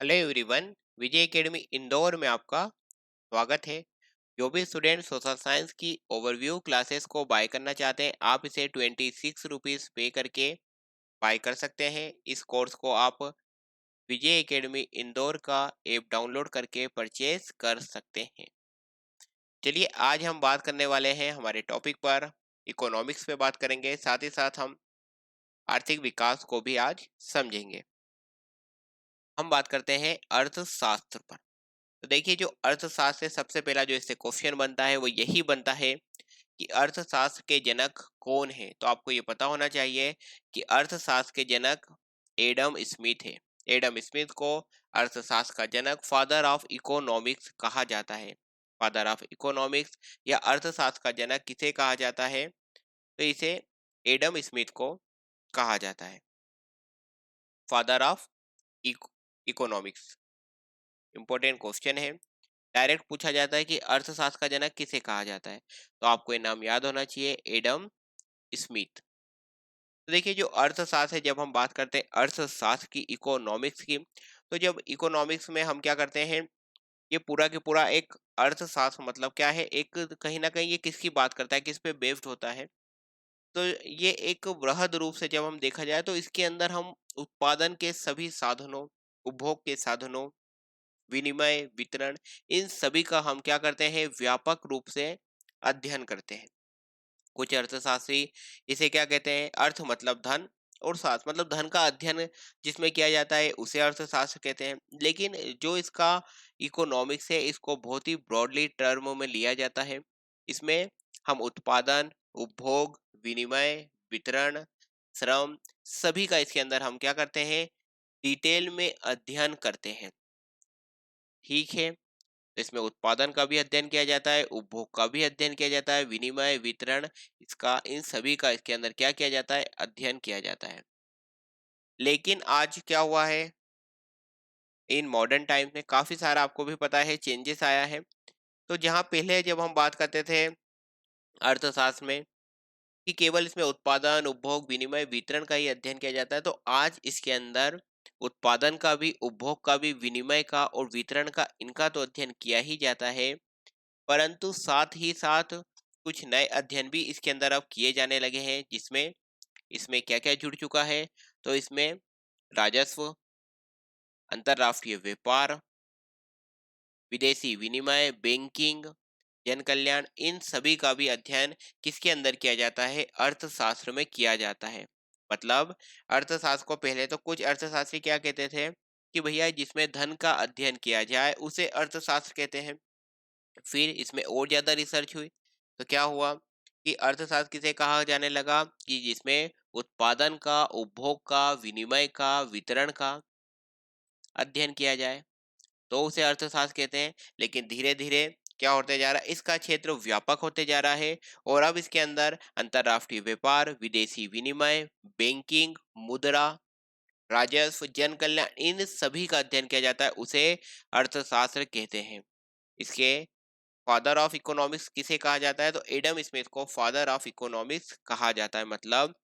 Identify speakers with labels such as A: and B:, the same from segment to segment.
A: Hello everyone. Vijay academy Indore में आपका स्वागत है। जो भी स्टूडेंट सोशल साइंस की ओवरव्यू क्लासेस को बाय करना चाहते हैं, आप इसे 26 रुपीज़ पे करके बाय कर सकते हैं। इस कोर्स को आप विजय एकेडमी इंदौर का ऐप डाउनलोड करके परचेज कर सकते हैं। चलिए, आज हम बात करने वाले हैं हमारे टॉपिक पर इकोनॉमिक्स पे बात करेंगे, साथ ही साथ हम आर्थिक विकास को भी आज समझेंगे। हम बात करते हैं अर्थशास्त्र पर। तो देखिए, जो अर्थशास्त्र से सबसे पहला जो इससे क्वेश्चन बनता है वो यही बनता है कि अर्थशास्त्र के जनक कौन है। तो आपको ये पता होना चाहिए कि अर्थशास्त्र के जनक एडम स्मिथ है। एडम स्मिथ को अर्थशास्त्र का जनक, फादर ऑफ इकोनॉमिक्स कहा जाता है। फादर ऑफ इकोनॉमिक्स या अर्थशास्त्र का जनक किसे कहा जाता है? तो इसे एडम स्मिथ को कहा जाता है, father of economics. Important question है, डायरेक्ट पूछा जाता है कि अर्थशास्त्र का जनक किसे कहा जाता है। तो आपको ये नाम याद होना चाहिए, एडम स्मिथ। तो देखिए, जो अर्थशास्त्र है, जब हम बात करते हैं अर्थशास्त्र की, इकोनॉमिक्स की, तो जब इकोनॉमिक्स में हम क्या करते हैं, ये पूरा के पूरा एक अर्थशास्त्र मतलब क्या है, एक कहीं ना कहीं ये किसकी बात करता है, किस पे बेस्ड होता है। तो ये एक वृहद रूप से जब हम देखा जाए तो इसके अंदर हम उत्पादन के सभी साधनों, उपभोग के साधनों, विनिमय, वितरण, इन सभी का हम क्या करते हैं, व्यापक रूप से अध्ययन करते हैं। कुछ अर्थशास्त्री इसे क्या कहते हैं, अर्थ मतलब धन और शास्त्र मतलब धन का अध्ययन जिसमें किया जाता है उसे अर्थशास्त्र कहते हैं। लेकिन जो इसका इकोनॉमिक्स है, इसको बहुत ही ब्रॉडली टर्म में लिया जाता है। इसमें हम उत्पादन, उपभोग, विनिमय, वितरण, श्रम, सभी का इसके अंदर हम क्या करते हैं, डिटेल में अध्ययन करते हैं। ठीक है, इसमें उत्पादन का भी अध्ययन किया जाता है, उपभोग का भी अध्ययन किया जाता है, विनिमय, वितरण, इसका, इन सभी का इसके अंदर क्या किया जाता है, अध्ययन किया जाता है। लेकिन आज क्या हुआ है, इन मॉडर्न टाइम्स में काफी सारा आपको भी पता है चेंजेस आया है। तो जहाँ पहले जब हम बात करते थे अर्थशास्त्र में कि केवल इसमें उत्पादन, उपभोग, विनिमय, वितरण का ही अध्ययन किया जाता है, तो आज इसके अंदर उत्पादन का भी, उपभोग का भी, विनिमय का और वितरण का, इनका तो अध्ययन किया ही जाता है, परंतु साथ ही साथ कुछ नए अध्ययन भी इसके अंदर अब किए जाने लगे हैं। जिसमें इसमें क्या क्या जुड़ चुका है, तो इसमें राजस्व, अंतरराष्ट्रीय व्यापार, विदेशी विनिमय, बैंकिंग, जन कल्याण, इन सभी का भी अध्ययन किसके अंदर किया जाता है, अर्थशास्त्र में किया जाता है। मतलब अर्थशास्त्र को पहले तो कुछ अर्थशास्त्री क्या कहते थे कि भैया जिसमें धन का अध्ययन किया जाए उसे अर्थशास्त्र कहते हैं। फिर इसमें और ज्यादा रिसर्च हुई तो क्या हुआ कि अर्थशास्त्र किसे कहा जाने लगा कि जिसमें उत्पादन का, उपभोग का, विनिमय का, वितरण का अध्ययन किया जाए, तो उसे अर्थशास्त्र कहते हैं। लेकिन धीरे धीरे क्या होते जा रहा है, इसका क्षेत्र व्यापक होते जा रहा है और अब इसके अंदर अंतरराष्ट्रीय व्यापार, विदेशी विनिमय, बैंकिंग, मुद्रा, राजस्व, जन कल्याण, इन सभी का अध्ययन किया जाता है, उसे अर्थशास्त्र कहते हैं। इसके फादर ऑफ इकोनॉमिक्स किसे कहा जाता है, तो एडम स्मिथ को फादर ऑफ इकोनॉमिक्स कहा जाता है। मतलब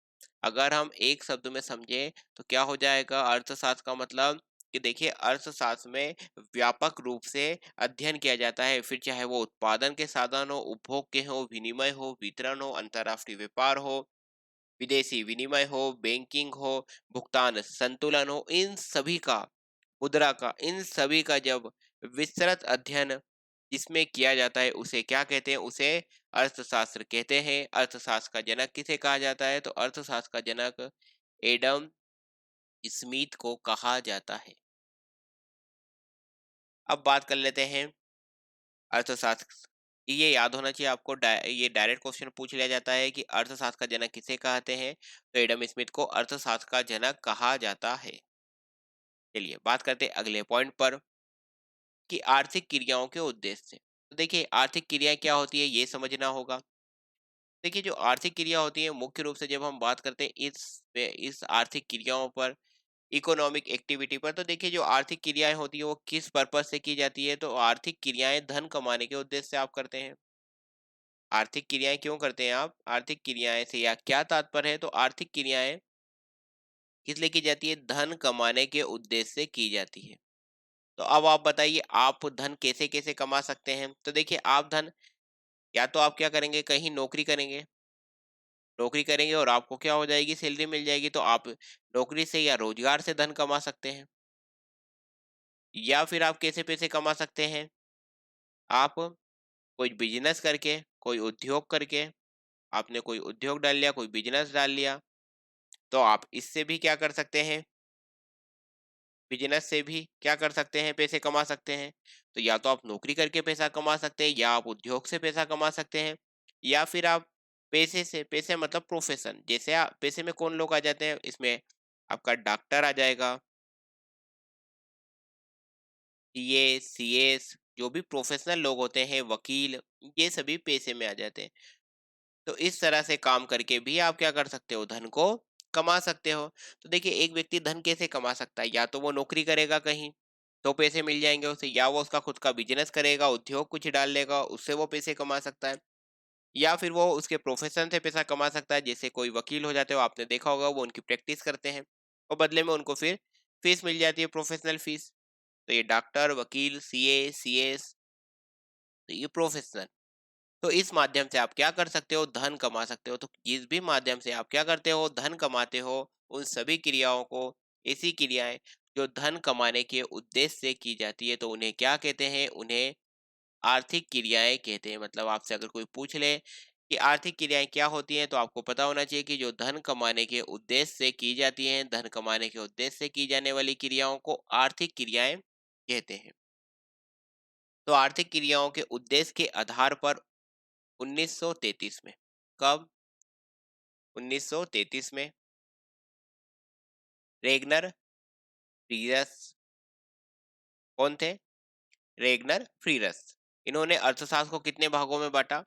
A: अगर हम एक शब्द में समझे तो क्या हो जाएगा, अर्थशास्त्र का मतलब कि देखिए, अर्थशास्त्र में व्यापक रूप से अध्ययन किया जाता है, फिर चाहे वो उत्पादन के साधन हो, उपभोग के हो, विनिमय हो, वितरण हो, अंतरराष्ट्रीय व्यापार हो, विदेशी विनिमय हो, बैंकिंग हो, भुगतान संतुलन हो, इन सभी का, मुद्रा का, इन सभी का जब विस्तृत अध्ययन जिसमें किया जाता है उसे क्या कहते हैं, उसे अर्थशास्त्र कहते हैं। अर्थशास्त्र का जनक किसे कहा जाता है, तो अर्थशास्त्र का जनक एडम स्मिथ को कहा जाता है। अब बात कर लेते हैं अर्थशास्त्र। ये याद होना चाहिए आपको, ये डायरेक्ट क्वेश्चन पूछ लिया जाता है कि अर्थशास्त्र का जनक किसे कहते हैं, तो एडम स्मिथ को अर्थशास्त्र का जनक कहा जाता है। चलिए बात करते हैं अगले पॉइंट पर कि आर्थिक क्रियाओं के उद्देश्य से। तो देखिए, आर्थिक क्रियाएं क्या होती है ये समझना होगा। देखिए, जो आर्थिक क्रिया होती है, मुख्य रूप से जब हम बात करते हैं इस आर्थिक क्रियाओं पर, इकोनॉमिक एक्टिविटी पर, तो देखिए जो आर्थिक क्रियाएं होती है वो किस पर्पज से की जाती है, तो आर्थिक क्रियाएं धन कमाने के उद्देश्य से आप करते हैं। आर्थिक क्रियाएं क्यों करते हैं आप, आर्थिक क्रियाएं से या क्या तात्पर्य है, तो आर्थिक क्रियाएं किस लिए की जाती है, धन कमाने के उद्देश्य से की जाती है। तो अब आप बताइए आप धन कैसे कैसे कमा सकते हैं? तो देखिए आप धन, या तो आप क्या करेंगे, कहीं नौकरी करेंगे, नौकरी करेंगे और आपको क्या हो जाएगी, सैलरी मिल जाएगी, तो आप नौकरी से या रोजगार से धन कमा सकते हैं। या फिर आप कैसे पैसे कमा सकते हैं, आप कोई बिजनेस करके, कोई उद्योग करके, आपने कोई उद्योग डाल लिया, कोई बिजनेस डाल लिया, तो आप इससे भी क्या कर सकते हैं, बिजनेस से भी क्या कर सकते हैं, पैसे कमा सकते हैं। तो या तो आप नौकरी करके पैसा कमा सकते हैं, या आप उद्योग से पैसा कमा सकते हैं, या फिर आप पैसे से, पैसे मतलब प्रोफेशन, जैसे पैसे में कौन लोग आ जाते हैं इसमें, आपका डॉक्टर आ जाएगा, सीए, सीएस, जो भी प्रोफेशनल लोग होते हैं, वकील, ये सभी पैसे में आ जाते हैं। तो इस तरह से काम करके भी आप क्या कर सकते हो, धन को कमा सकते हो। तो देखिए एक व्यक्ति धन कैसे कमा सकता है, या तो वो नौकरी करेगा कहीं, तो पैसे मिल जाएंगे उसे, या वो उसका खुद का बिजनेस करेगा, उद्योग कुछ डाल लेगा, उससे वो पैसे कमा सकता है, या फिर वो उसके प्रोफेशन से पैसा कमा सकता है, जैसे कोई वकील हो जाते हो, आपने देखा होगा वो उनकी प्रैक्टिस करते हैं और बदले में उनको फिर फीस मिल जाती है, प्रोफेशनल फीस। तो ये डॉक्टर, वकील, सीए, सीएस, तो ये प्रोफेशनल। तो इस माध्यम से आप क्या कर सकते हो, धन कमा सकते हो। तो जिस भी माध्यम से आप क्या करते हो, धन कमाते हो, उन सभी क्रियाओं को, ऐसी क्रियाएं जो धन कमाने के उद्देश्य से की जाती है, तो उन्हें क्या कहते हैं, उन्हें आर्थिक क्रियाएं कहते हैं। मतलब आपसे अगर कोई पूछ ले कि आर्थिक क्रियाएं क्या होती हैं, तो आपको पता होना चाहिए कि जो धन कमाने के उद्देश्य से की जाती हैं, धन कमाने के उद्देश्य से की जाने वाली क्रियाओं को आर्थिक क्रियाएं कहते हैं। तो आर्थिक क्रियाओं के उद्देश्य के आधार पर 1933 में, कब, 1933 में रेगनर फ्रीरस, कौन थे, रेगनर फ्रीरस, इन्होंने अर्थशास्त्र को कितने भागों में बांटा,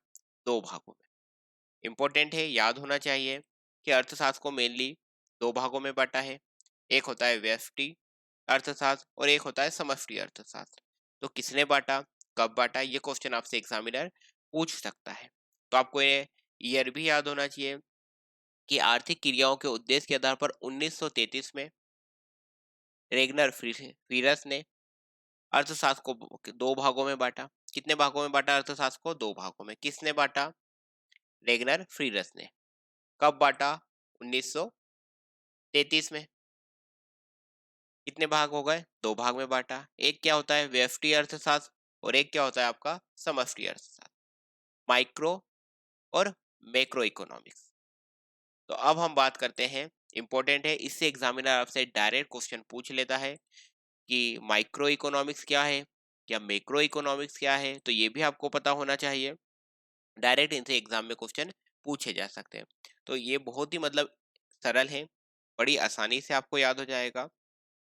A: दो भागों में। इंपॉर्टेंट है, याद होना चाहिए कि अर्थशास्त्र को मेनली दो भागों में बांटा है। एक होता है व्यष्टि अर्थशास्त्र और एक होता है समष्टि अर्थशास्त्र। तो किसने बांटा, कब बांटा, ये क्वेश्चन आपसे एग्जामिनर पूछ सकता है। तो आपको ये ईयर भी याद होना चाहिए कि आर्थिक क्रियाओं के उद्देश्य के आधार पर 1933 में रेगनर फ्रीरस ने अर्थशास्त्र को दो भागों में बांटा। कितने भागों में बांटा अर्थशास्त्र को, दो भागों में। किसने बांटा, रेगनर फ्रीरस ने। कब बांटा, 1933 में। कितने भाग हो गए, दो भाग में बांटा। एक क्या होता है व्यष्टि अर्थशास्त्र और एक क्या होता है आपका समष्टि अर्थशास्त्र, माइक्रो और मैक्रो इकोनॉमिक्स। तो अब हम बात करते हैं, इंपॉर्टेंट है, इससे एग्जामिनर आपसे डायरेक्ट क्वेश्चन पूछ लेता है कि माइक्रो इकोनॉमिक्स क्या है या मैक्रो इकोनॉमिक्स क्या है, तो ये भी आपको पता होना चाहिए। डायरेक्ट इनसे एग्जाम में क्वेश्चन पूछे जा सकते हैं। तो ये बहुत ही मतलब सरल है, बड़ी आसानी से आपको याद हो जाएगा।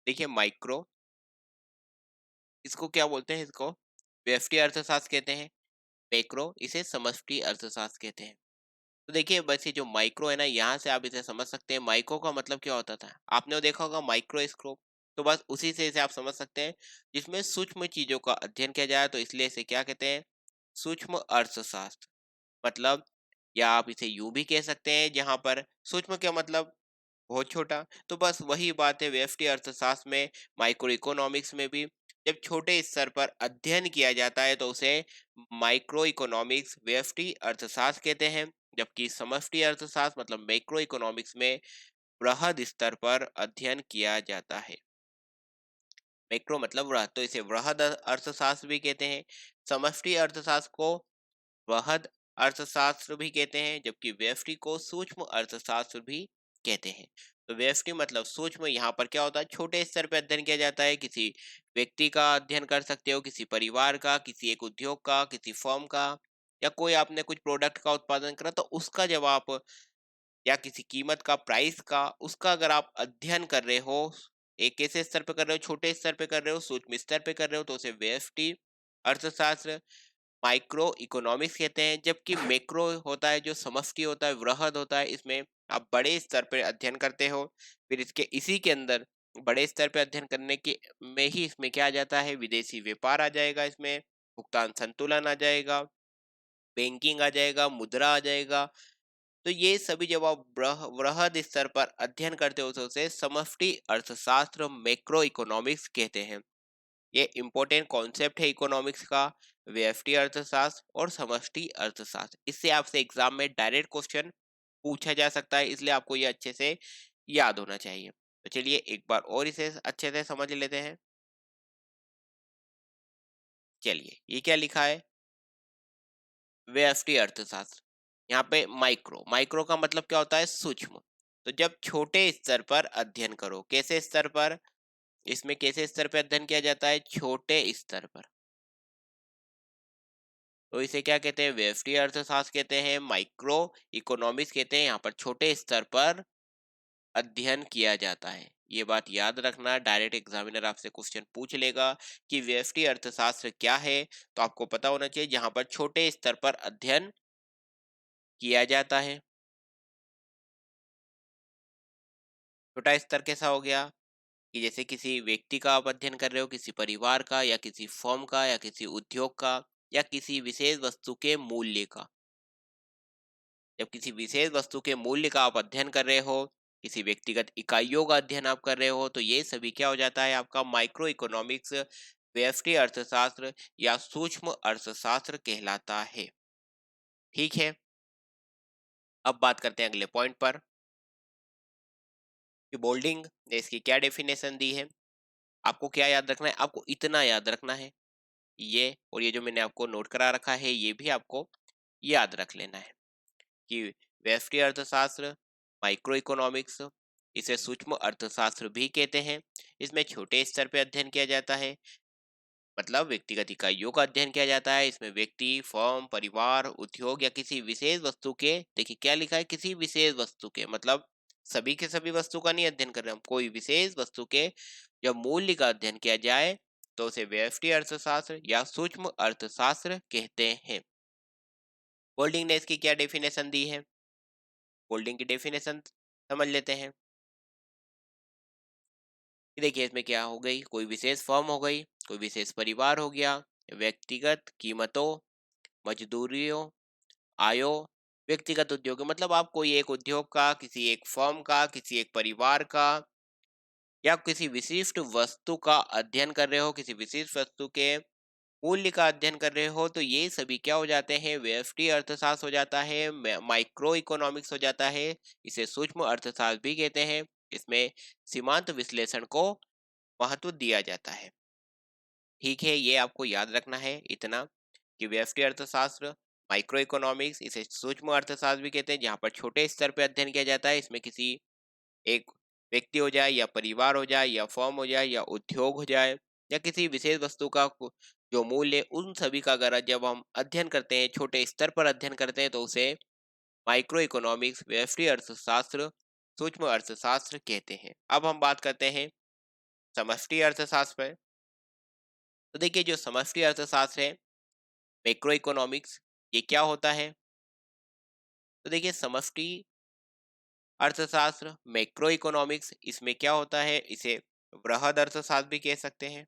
A: देखिए माइक्रो, इसको क्या बोलते हैं, इसको व्यष्टि अर्थशास्त्र कहते हैं। मैक्रो, इसे समष्टि अर्थशास्त्र कहते हैं। तो देखिए बस ये जो माइक्रो है ना, यहाँ से आप इसे समझ सकते हैं, माइक्रो का मतलब क्या होता था, आपने वो देखा होगा माइक्रोस्कोप। तो बस उसी से इसे आप समझ सकते हैं, जिसमें सूक्ष्म चीजों का अध्ययन किया जाए, तो इसलिए इसे क्या कहते हैं, सूक्ष्म अर्थशास्त्र। मतलब, या आप इसे यूं भी कह सकते हैं, जहां पर सूक्ष्म क्या मतलब बहुत छोटा। तो बस वही बात है व्यष्टि अर्थशास्त्र में, माइक्रो इकोनॉमिक्स में भी, जब छोटे स्तर पर अध्ययन किया जाता है तो उसे माइक्रो इकोनॉमिक्स व्यष्टि अर्थशास्त्र कहते हैं। जबकि समष्टि अर्थशास्त्र मतलब मैक्रो इकोनॉमिक्स में वृहद स्तर पर अध्ययन किया जाता है। मैक्रो मतलब वृहद, तो इसे वृहद अर्थशास्त्र भी कहते हैं। समष्टि अर्थशास्त्र को वृहद अर्थशास्त्र भी कहते हैं, जबकि व्यष्टि को सूक्ष्म अर्थशास्त्र भी कहते हैं। तो व्यष्टि मतलब सूक्ष्म, यहाँ पर क्या होता है, छोटे स्तर पर अध्ययन किया जाता है, किसी व्यक्ति का अध्ययन कर सकते हो, किसी परिवार का, किसी एक उद्योग का, किसी फर्म का, या कोई आपने कुछ प्रोडक्ट का उत्पादन करा, तो उसका जब आप, या किसी कीमत का, प्राइस का, उसका अगर आप अध्ययन कर रहे हो, एक ऐसे स्तर पे कर रहे हो, छोटे स्तर पे कर रहे हो, सूक्ष्म स्तर पे कर रहे हो, तो उसे व्यष्टि अर्थशास्त्र, माइक्रो इकोनॉमिक्स कहते हैं। जबकि मैक्रो होता है, जो समष्टि होता है, वृहद होता है, इसमें आप बड़े स्तर पर अध्ययन करते हो। फिर इसके इसी के अंदर बड़े स्तर पे अध्ययन करने के में ही इसमें क्या आ जाता है, विदेशी व्यापार आ जाएगा, इसमें भुगतान संतुलन आ जाएगा, बैंकिंग आ जाएगा, मुद्रा आ जाएगा। तो ये सभी जब आप वृहद स्तर पर अध्ययन करते हो, तो उसे समष्टि अर्थशास्त्र मैक्रो इकोनॉमिक्स कहते हैं। ये इंपॉर्टेंट कॉन्सेप्ट है इकोनॉमिक्स का, व्यष्टि अर्थशास्त्र और समष्टि अर्थशास्त्र। इससे आपसे एग्जाम में डायरेक्ट क्वेश्चन पूछा जा सकता है, इसलिए आपको ये अच्छे से याद होना चाहिए। तो चलिए एक बार और इसे अच्छे से समझ लेते हैं। चलिए, ये क्या लिखा है? व्यष्टि अर्थशास्त्र। यहाँ पे माइक्रो, माइक्रो का मतलब क्या होता है? सूक्ष्म। तो जब छोटे स्तर पर अध्ययन करो, कैसे स्तर पर? इसमें कैसे स्तर पर अध्ययन किया जाता है? छोटे स्तर पर। तो इसे क्या कहते हैं? व्यष्टि अर्थशास्त्र कहते हैं, माइक्रो इकोनॉमिक्स कहते हैं। यहाँ पर छोटे स्तर पर अध्ययन किया जाता है। ये बात याद रखना, डायरेक्ट एग्जामिनर आपसे क्वेश्चन पूछ लेगा कि व्यष्टि अर्थशास्त्र क्या है, तो आपको पता होना चाहिए जहां पर छोटे स्तर पर अध्ययन किया जाता है। छोटा स्तर कैसा हो गया? कि जैसे किसी व्यक्ति का आप अध्ययन कर रहे हो, किसी परिवार का, या किसी फर्म का, या किसी उद्योग का, या किसी विशेष वस्तु के मूल्य का। जब किसी विशेष वस्तु के मूल्य का आप अध्ययन कर रहे हो, किसी व्यक्तिगत इकाइयों का अध्ययन आप कर रहे हो, तो ये सभी क्या हो जाता है? आपका माइक्रो इकोनॉमिक्स, व्यष्टि अर्थशास्त्र या सूक्ष्म अर्थशास्त्र कहलाता है। ठीक है, अब बात करते हैं अगले पॉइंट पर कि बोल्डिंग ने इसकी क्या डेफिनेशन दी है। आपको क्या याद रखना है? आपको इतना याद रखना है, ये और ये जो मैंने आपको नोट करा रखा है, ये भी आपको याद रख लेना है कि व्यष्टि अर्थशास्त्र, माइक्रो इकोनॉमिक्स, इसे सूक्ष्म अर्थशास्त्र भी कहते हैं। इसमें छोटे स्तर पे अध्ययन किया जाता है, मतलब व्यक्तिगत इकाइयों का अध्ययन किया जाता है। इसमें व्यक्ति, फर्म, परिवार, उद्योग या किसी विशेष वस्तु के, देखिए क्या लिखा है? किसी विशेष वस्तु के, मतलब सभी के सभी वस्तु का नहीं अध्ययन कर रहे हैं हम, कोई विशेष वस्तु के जब मूल्य का अध्ययन किया जाए तो उसे व्यष्टि अर्थशास्त्र या सूक्ष्म अर्थशास्त्र कहते हैं। होल्डिंग ने इसकी क्या डेफिनेशन दी है? होल्डिंग की डेफिनेशन समझ लेते हैं कि देखिए इसमें क्या हो गई, कोई विशेष फर्म हो गई, कोई विशेष परिवार हो गया, व्यक्तिगत कीमतों, मजदूरियों, आयो, व्यक्तिगत उद्योग, मतलब आप कोई एक उद्योग का, किसी एक फर्म का, किसी एक परिवार का, या किसी विशिष्ट वस्तु का अध्ययन कर रहे हो, किसी विशिष्ट वस्तु के मूल्य का अध्ययन कर रहे हो, तो ये सभी क्या हो जाते हैं? व्यष्टि अर्थशास्त्र हो जाता है, माइक्रो इकोनॉमिक्स हो जाता है, इसे सूक्ष्म अर्थशास्त्र भी कहते हैं। इसमें सीमांत विश्लेषण को महत्व दिया जाता है। ठीक है, ये आपको याद रखना है इतना कि व्यष्टि अर्थशास्त्र, माइक्रो इकोनॉमिक्स, इसे सूक्ष्म अर्थशास्त्र भी कहते हैं, जहाँ पर छोटे स्तर पर अध्ययन किया जाता है। इसमें किसी एक व्यक्ति हो जाए, या परिवार हो जाए, या फर्म हो जाए, या उद्योग हो जाए, या किसी विशेष वस्तु का जो मूल्य, उन सभी का अगर जब हम अध्ययन करते हैं, छोटे स्तर पर अध्ययन करते हैं, तो उसे माइक्रो इकोनॉमिक्स, व्यष्टि अर्थशास्त्र, सूक्ष्म अर्थशास्त्र कहते हैं। अब हम बात करते हैं समष्टि अर्थशास्त्र पर। तो देखिए जो समष्टि अर्थशास्त्र है, मैक्रो इकोनॉमिक्स, ये क्या होता है? तो देखिए समष्टि अर्थशास्त्र, मैक्रो इकोनॉमिक्स, इसमें क्या होता है? इसे वृहद अर्थशास्त्र भी कह सकते हैं।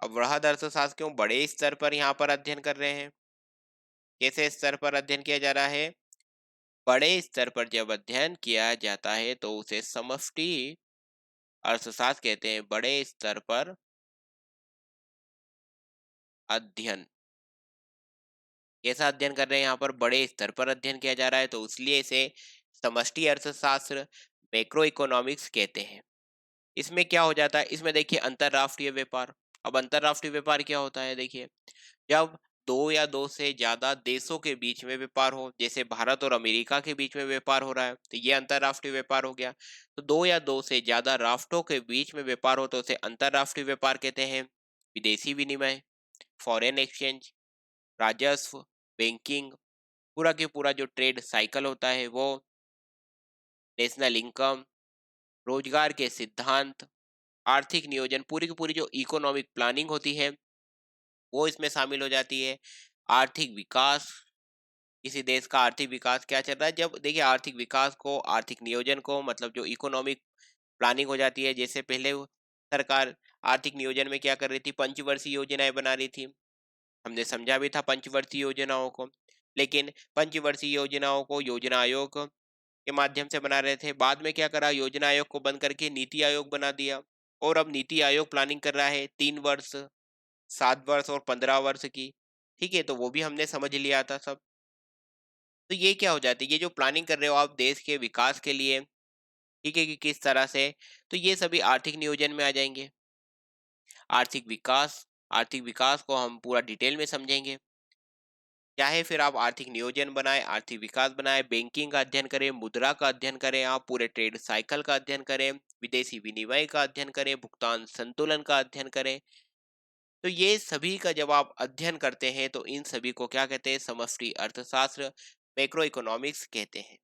A: अब वृहद अर्थशास्त्र क्यों? बड़े स्तर पर यहाँ पर अध्ययन कर रहे हैं। कैसे स्तर पर अध्ययन किया जा रहा है? बड़े स्तर पर जब अध्ययन किया जाता है तो उसे समष्टि अर्थशास्त्र कहते हैं। बड़े स्तर पर अध्ययन, कैसा अध्ययन कर रहे हैं? यहाँ पर बड़े स्तर पर अध्ययन किया जा रहा है, तो इसलिए इसे समष्टि अर्थशास्त्र, मैक्रो इकोनॉमिक्स कहते हैं। इसमें क्या हो जाता है? इसमें देखिए अंतरराष्ट्रीय व्यापार। अब अंतरराष्ट्रीय व्यापार क्या होता है? देखिए जब दो या दो से ज्यादा देशों के बीच में व्यापार हो, जैसे भारत और अमेरिका के बीच में व्यापार हो रहा है, तो ये अंतरराष्ट्रीय व्यापार हो गया। तो दो या दो से ज्यादा राष्ट्रों के बीच में व्यापार हो तो उसे अंतरराष्ट्रीय व्यापार कहते हैं। विदेशी विनिमय, फॉरेन एक्सचेंज, राजस्व, बैंकिंग, पूरा के पूरा जो ट्रेड साइकिल होता है वो, नेशनल इनकम, रोजगार के सिद्धांत, आर्थिक नियोजन, पूरी की पूरी जो इकोनॉमिक प्लानिंग होती है वो इसमें शामिल हो जाती है। आर्थिक विकास, किसी देश का आर्थिक विकास क्या चल रहा है, जब देखिए आर्थिक विकास को, आर्थिक नियोजन को, मतलब जो इकोनॉमिक प्लानिंग हो जाती है। जैसे पहले सरकार आर्थिक नियोजन में क्या कर रही थी? पंचवर्षीय योजनाएं बना रही थी। हमने समझा भी था पंचवर्षीय योजनाओं को, लेकिन पंचवर्षीय योजनाओं को योजना आयोग के माध्यम से बना रहे थे। बाद में क्या करा? योजना आयोग को बंद करके नीति आयोग बना दिया। और अब नीति आयोग प्लानिंग कर रहा है 3 वर्ष, 7 वर्ष और 15 वर्ष की। ठीक है, तो वो भी हमने समझ लिया था सब। तो ये क्या हो जाती है, ये जो प्लानिंग कर रहे हो आप देश के विकास के लिए, ठीक है, कि किस तरह से, तो ये सभी आर्थिक नियोजन में आ जाएंगे। आर्थिक विकास, आर्थिक विकास को हम पूरा डिटेल में समझेंगे। चाहे फिर आप आर्थिक नियोजन बनाएं, आर्थिक विकास बनाएं, बैंकिंग का अध्ययन करें, मुद्रा का अध्ययन करें, आप पूरे ट्रेड साइकिल का अध्ययन करें, विदेशी विनिमय का अध्ययन करें, भुगतान संतुलन का अध्ययन करें, तो ये सभी का जब आप अध्ययन करते हैं तो इन सभी को क्या कहते हैं, समष्टि अर्थशास्त्र, मैक्रो इकोनॉमिक्स कहते हैं।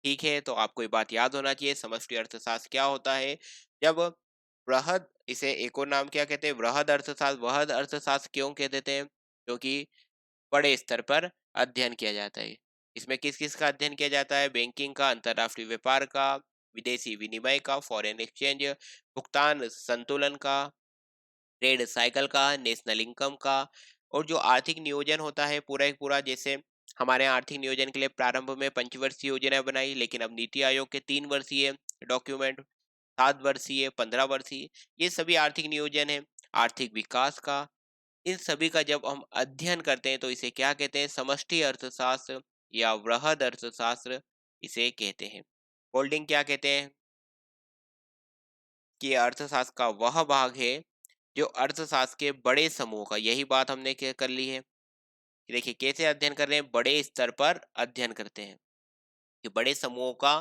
A: ठीक है, तो आपको ये बात याद होना चाहिए समष्टि अर्थशास्त्र क्या होता है। जब वृहद, इसे एक और नाम क्या कहते हैं, वृहद अर्थशास्त्र। वृहद अर्थशास्त्र क्यों कह देते हैं, क्योंकि बड़े स्तर पर अध्ययन किया जाता है। इसमें किस किस का अध्ययन किया जाता है, बैंकिंग का, अंतरराष्ट्रीय व्यापार का, विदेशी विनिमय का, फॉरेन एक्सचेंज, भुगतान संतुलन का, ट्रेड साइकिल का, नेशनल इनकम का। और जो आर्थिक नियोजन होता है पूरा एक पूरा, जैसे हमारे यहाँ आर्थिक नियोजन के लिए प्रारंभ में पंचवर्षीय योजना बनाई, लेकिन अब नीति आयोग के 3 वर्षीय डॉक्यूमेंट, 7 वर्षीय, 15 वर्षीय, ये सभी आर्थिक नियोजन है। आर्थिक विकास का, इन सभी का जब हम अध्ययन करते हैं तो इसे क्या कहते हैं, समष्टि अर्थशास्त्र या वृहद अर्थशास्त्र इसे कहते हैं। होल्डिंग क्या कहते हैं, कि ये अर्थशास्त्र का वह भाग है जो अर्थशास्त्र के बड़े समूह का, यही बात हमने क्या कर ली है, कि देखिए कैसे अध्ययन कर रहे हैं, बड़े स्तर पर अध्ययन करते हैं, कि बड़े समूहों का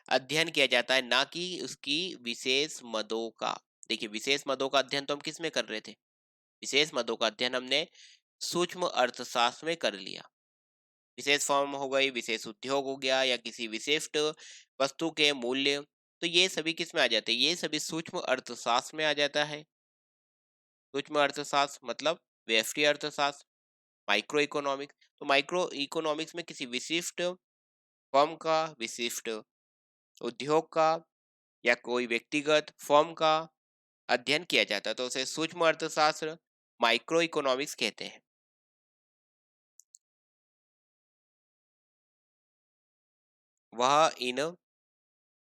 A: अध्ययन किया जाता है, ना कि उसकी विशेष मदों का। देखिए विशेष मदों का अध्ययन तो हम किस में कर रहे थे, विशेष मदों का अध्ययन हमने सूक्ष्म अर्थशास्त्र में कर लिया। विशेष फर्म हो गई, विशेष उद्योग हो गया, या किसी विशिष्ट वस्तु के मूल्य, तो ये सभी किस में आ जाते हैं, ये सभी सूक्ष्म अर्थशास्त्र में आ जाता है। सूक्ष्म अर्थशास्त्र मतलब व्यष्टि अर्थशास्त्र, माइक्रो इकोनॉमिक्स। तो माइक्रो इकोनॉमिक्स में किसी विशिष्ट फर्म का, विशिष्ट उद्योग का, या कोई व्यक्तिगत फर्म का अध्ययन किया जाता है, तो उसे सूक्ष्म अर्थशास्त्र, माइक्रो इकोनॉमिक्स कहते हैं। वह इन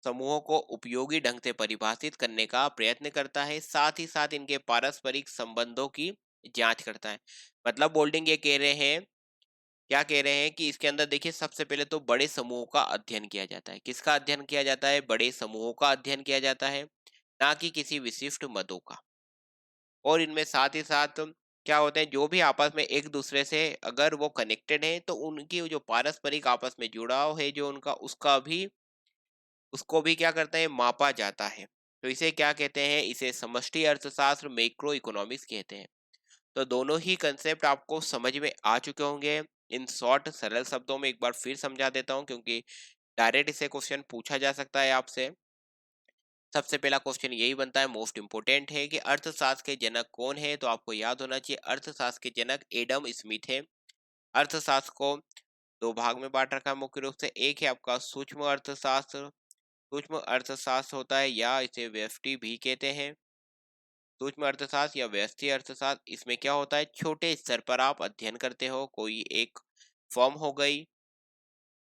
A: समूहों को उपयोगी ढंग से परिभाषित करने का प्रयत्न करता है, साथ ही साथ इनके पारस्परिक संबंधों की जांच करता है। मतलब बोल्डिंग ये कह रहे हैं, क्या कह रहे हैं, कि इसके अंदर देखिए सबसे पहले तो बड़े समूहों का अध्ययन किया जाता है। किसका अध्ययन किया जाता है, बड़े समूहों का अध्ययन किया जाता है, ना कि किसी विशिष्ट मदों का। और इनमें साथ ही साथ क्या होते हैं, जो भी आपस में एक दूसरे से अगर वो कनेक्टेड है तो उनकी जो पारस्परिक आपस में जुड़ाव है जो उनका, उसका भी, उसको भी क्या करते हैं, मापा जाता है। तो इसे क्या कहते हैं, इसे समष्टि अर्थशास्त्र, मैक्रो इकोनॉमिक्स कहते हैं। तो दोनों ही कंसेप्ट आपको समझ में आ चुके होंगे। इन शॉर्ट सरल शब्दों में एक बार फिर समझा देता हूँ, क्योंकि डायरेक्ट इसे क्वेश्चन पूछा जा सकता है आपसे। सबसे पहला क्वेश्चन यही बनता है, मोस्ट इंपोर्टेंट है, कि अर्थशास्त्र के जनक कौन है। तो आपको याद होना चाहिए अर्थशास्त्र के जनक एडम स्मिथ है। अर्थशास्त्र को दो भाग में बांट रखा है मुख्य रूप से। एक है आपका सूक्ष्म अर्थशास्त्र। सूक्ष्म अर्थशास्त्र होता है, या इसे व्यष्टि भी कहते हैं। सूक्ष्म अर्थशास्त्र या व्यष्टि अर्थशास्त्र, इसमें क्या होता है, छोटे स्तर पर आप अध्ययन करते हो। कोई एक फर्म हो गई,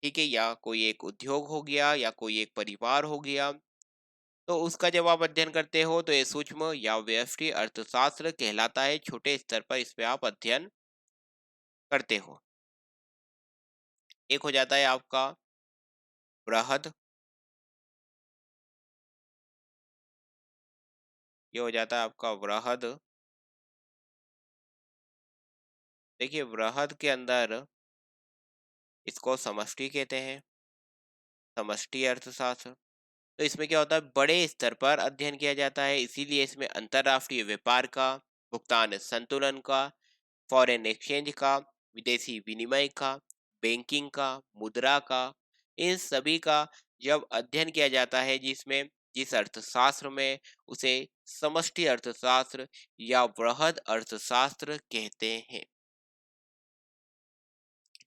A: ठीक है, या कोई एक उद्योग हो गया, या कोई एक परिवार हो गया, तो उसका जब आप अध्ययन करते हो तो ये सूक्ष्म या व्यष्टि अर्थशास्त्र कहलाता है। छोटे स्तर पर इस पे आप अध्ययन करते हो। एक हो जाता है आपका वृहद, ये हो जाता है आपका वृहद। देखिए वृहद के अंदर इसको समष्टि कहते हैं, समष्टि अर्थशास्त्र। तो इसमें क्या होता है, बड़े स्तर पर अध्ययन किया जाता है, इसीलिए इसमें अंतरराष्ट्रीय व्यापार का, भुगतान संतुलन का, फॉरेन एक्सचेंज का, विदेशी विनिमय का, बैंकिंग का, मुद्रा का, इन सभी का जब अध्ययन किया जाता है, जिसमें जिस अर्थशास्त्र में, उसे समष्टि अर्थशास्त्र या वृहद अर्थशास्त्र कहते हैं।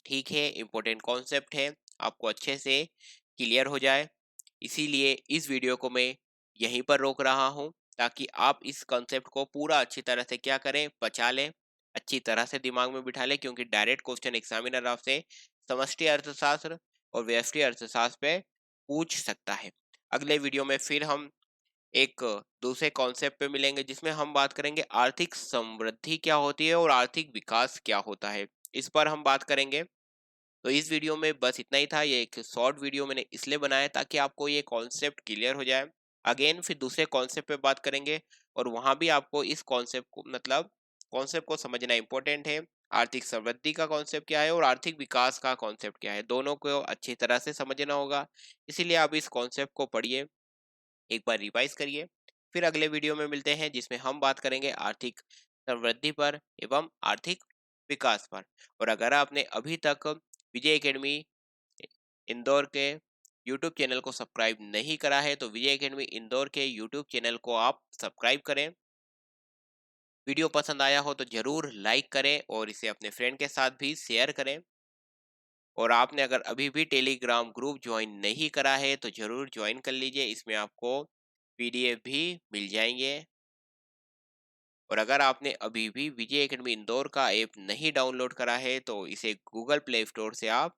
A: ठीक है, इंपॉर्टेंट कॉन्सेप्ट है, आपको अच्छे से क्लियर हो जाए, इसीलिए इस वीडियो को मैं यहीं पर रोक रहा हूं, ताकि आप इस कॉन्सेप्ट को पूरा अच्छी तरह से क्या करें, पचा लें, अच्छी तरह से दिमाग में बिठा लें, क्योंकि डायरेक्ट क्वेश्चन एग्जामिनर आपसे समष्टि अर्थशास्त्र और व्यष्टि अर्थशास्त्र पे पूछ सकता है। अगले वीडियो में फिर हम एक दूसरे कॉन्सेप्ट पे मिलेंगे जिसमें हम बात करेंगे आर्थिक समृद्धि क्या होती है और आर्थिक विकास क्या होता है, इस पर हम बात करेंगे। तो इस वीडियो में बस इतना ही था। ये एक शॉर्ट वीडियो मैंने इसलिए बनाया ताकि आपको ये कॉन्सेप्ट क्लियर हो जाए। अगेन फिर दूसरे कॉन्सेप्ट पे बात करेंगे और वहां भी आपको इस कॉन्सेप्ट को मतलब कॉन्सेप्ट को समझना इंपॉर्टेंट है। आर्थिक समृद्धि का कॉन्सेप्ट क्या है और आर्थिक विकास का कॉन्सेप्ट क्या है, दोनों को अच्छी तरह से समझना होगा। इसीलिए आप इस कॉन्सेप्ट को पढ़िए, एक बार रिवाइज करिए। फिर अगले वीडियो में मिलते हैं जिसमें हम बात करेंगे आर्थिक समृद्धि पर एवं आर्थिक विकास पर। और अगर आपने अभी तक विजय एकेडमी इंदौर के यूट्यूब चैनल को सब्सक्राइब नहीं करा है तो विजय एकेडमी इंदौर के यूट्यूब चैनल को आप सब्सक्राइब करें। वीडियो पसंद आया हो तो जरूर लाइक करें और इसे अपने फ्रेंड के साथ भी शेयर करें। और आपने अगर अभी भी टेलीग्राम ग्रुप ज्वाइन नहीं करा है तो जरूर ज्वाइन कर लीजिए, इसमें आपको पीडीएफ भी मिल जाएंगे। और अगर आपने अभी भी विजय एकेडमी इंदौर का ऐप नहीं डाउनलोड करा है तो इसे गूगल प्ले स्टोर से आप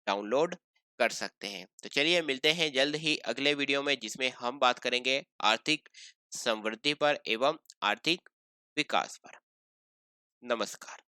A: डाउनलोड कर सकते हैं। तो चलिए मिलते हैं जल्द ही अगले वीडियो में जिसमें हम बात करेंगे आर्थिक समृद्धि पर एवं आर्थिक विकास पर। नमस्कार।